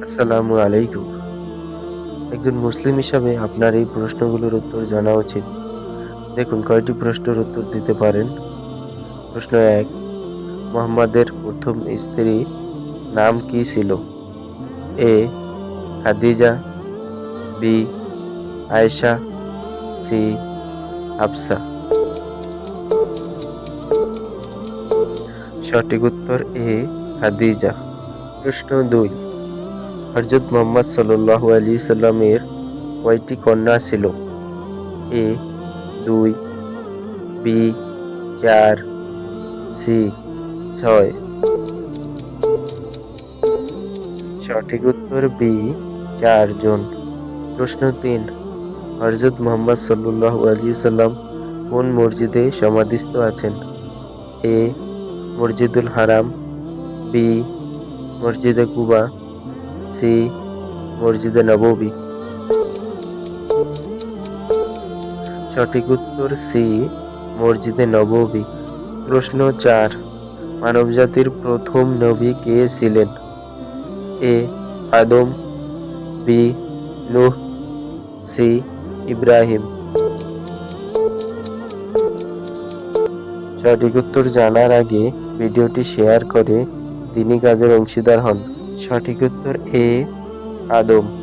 আসসালামু আলাইকুম। একজন মুসলিম হিসাবে আপনার এই প্রশ্নগুলোর উত্তর জানা উচিত। দেখুন কয়টি প্রশ্নের উত্তর দিতে পারেন। প্রশ্ন ১, মুহাম্মাদের প্রথম স্ত্রী নাম কি ছিল? এ. খাদিজা, বি. আয়েশা, সি. হাফসা। সঠিক উত্তর এ. খাদিজা। প্রশ্ন ২, হযরত মুহাম্মদ সাল্লাল্লাহু আলাইহি সাল্লামের কয়টি কন্যা ছিল? এ. ২, বি. ৪, সি. ৬। সঠিক উত্তর বি. ৪ জন। প্রশ্ন ৩, হযরত মুহাম্মদ সাল্লাল্লাহু আলাইহি সাল্লাম কোন মসজিদে সমাধিস্থ আছেন? এ. মসজিদুল হারাম, বি. মসজিদে কুবা, সি. মসজিদে নববী। সঠিক উত্তর সি. মসজিদে নববী। প্রশ্ন ৪, মানবজাতির প্রথম নবী কে ছিলেন? এ. আদম, বি. নূহ, সি. ইব্রাহিম। সঠিক উত্তর জানার আগে ভিডিওটি শেয়ার করে দিনী কাজের অংশীদার হন। সঠিক উত্তর এ. আদম।